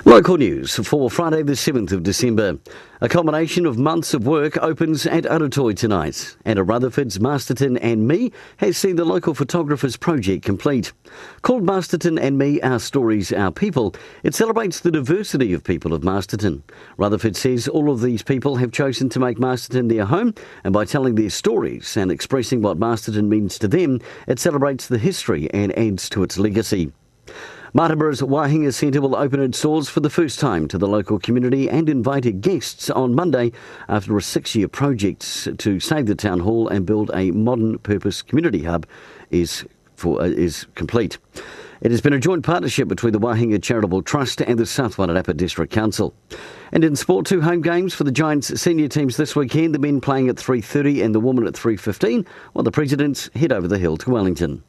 Local news for Friday the 7th of December. A culmination of months of work opens at Aratoi tonight. And at Rutherford's Masterton and Me has seen the local photographers project complete. Called Masterton and Me, Our Stories, Our People, it celebrates the diversity of people of Masterton. Rutherford says all of these people have chosen to make Masterton their home, and by telling their stories and expressing what Masterton means to them, it celebrates the history and adds to its legacy. Martinborough's Wāhinga Centre will open its doors for the first time to the local community and invited guests on Monday after a 6-year project to save the town hall and build a modern purpose community hub is complete. It has been a joint partnership between the Wāhinga Charitable Trust and the South Wairarapa District Council. And in sport, 2 home games for the Giants senior teams this weekend, the men playing at 3:30 and the women at 3:15, while the Presidents head over the hill to Wellington.